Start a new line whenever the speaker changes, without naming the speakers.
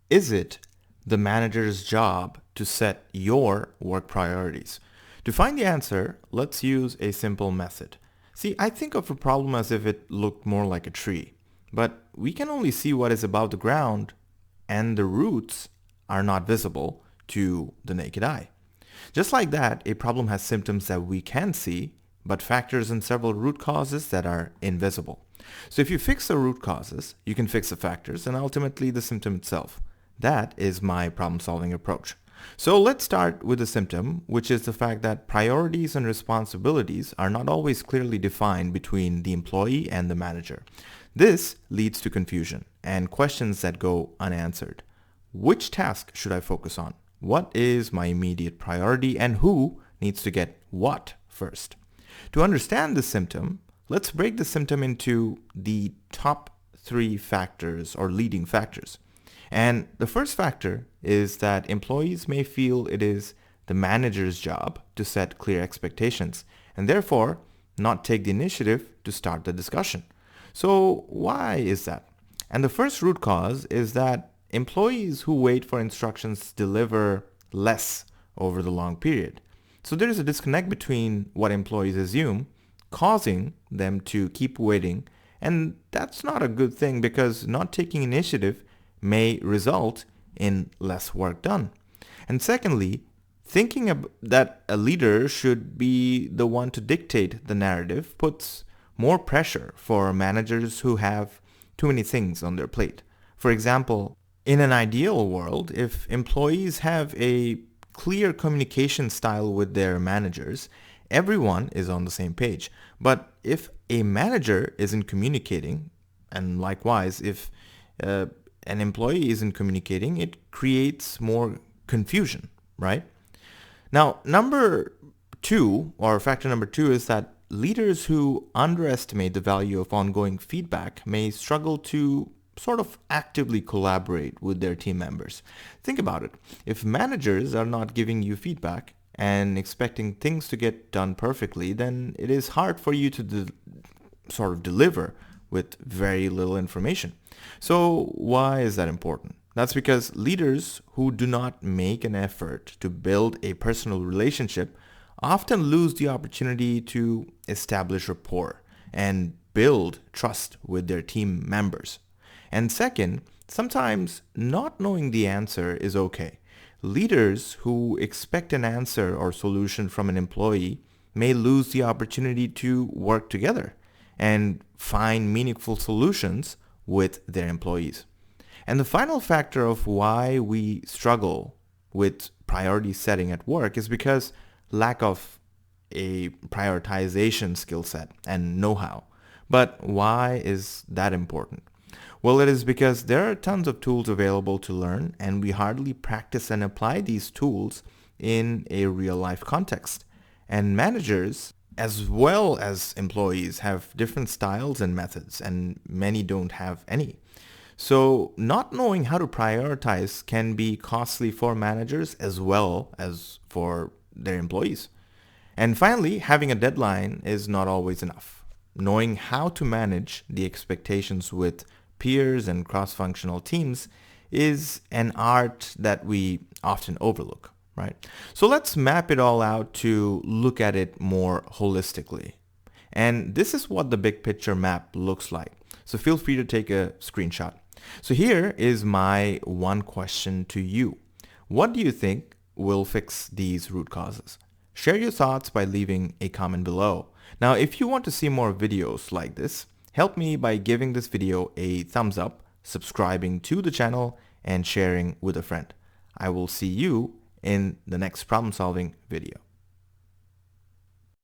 Is it the manager's job to set your work priorities? To find the answer, let's use a simple method. See, I think of a problem as if it looked more like a tree, but we can only see what is above the ground, and the roots are not visible to the naked eye. Just like that, a problem has symptoms that we can see, but factors and several root causes that are invisible. So if you fix the root causes, you can fix the factors and ultimately the symptom itself. That is my problem-solving approach. So let's start with the symptom, which is the fact that priorities and responsibilities are not always clearly defined between the employee and the manager. This leads to confusion and questions that go unanswered. Which task should I focus on? What is my immediate priority and who needs to get what first? To understand the symptom, let's break the symptom into the top 3 factors or leading factors. And the first factor is that employees may feel it is the manager's job to set clear expectations and therefore not take the initiative to start the discussion. So why is that? And the first root cause is that employees who wait for instructions deliver less over the long period. So there is a disconnect between what employees assume, causing them to keep waiting, and that's not a good thing because not taking initiative may result in less work done. And secondly, thinking that a leader should be the one to dictate the narrative puts more pressure for managers who have too many things on their plate. For example, in an ideal world, if employees have a clear communication style with their managers, everyone is on the same page. But if a manager isn't communicating, and likewise, if an employee isn't communicating, it creates more confusion, right? Now, factor number 2 is that leaders who underestimate the value of ongoing feedback may struggle to sort of actively collaborate with their team members. Think about it. If managers are not giving you feedback and expecting things to get done perfectly, then it is hard for you to sort of deliver with very little information. So why is that important? That's because leaders who do not make an effort to build a personal relationship often lose the opportunity to establish rapport and build trust with their team members. And second, sometimes not knowing the answer is okay. Leaders who expect an answer or solution from an employee may lose the opportunity to work together and find meaningful solutions with their employees. And the final factor of why we struggle with priority setting at work is because lack of a prioritization skill set and know-how. But why is that important? Well, it is because there are tons of tools available to learn, and we hardly practice and apply these tools in a real-life context. And managers, as well as employees, have different styles and methods, and many don't have any. So not knowing how to prioritize can be costly for managers as well as for their employees. And finally, having a deadline is not always enough. Knowing how to manage the expectations with peers and cross-functional teams is an art that we often overlook, right? So let's map it all out to look at it more holistically. And this is what the big picture map looks like. So feel free to take a screenshot. So here is my one question to you. What do you think will fix these root causes? Share your thoughts by leaving a comment below. Now, if you want to see more videos like this, help me by giving this video a thumbs up, subscribing to the channel, and sharing with a friend. I will see you in the next problem solving video.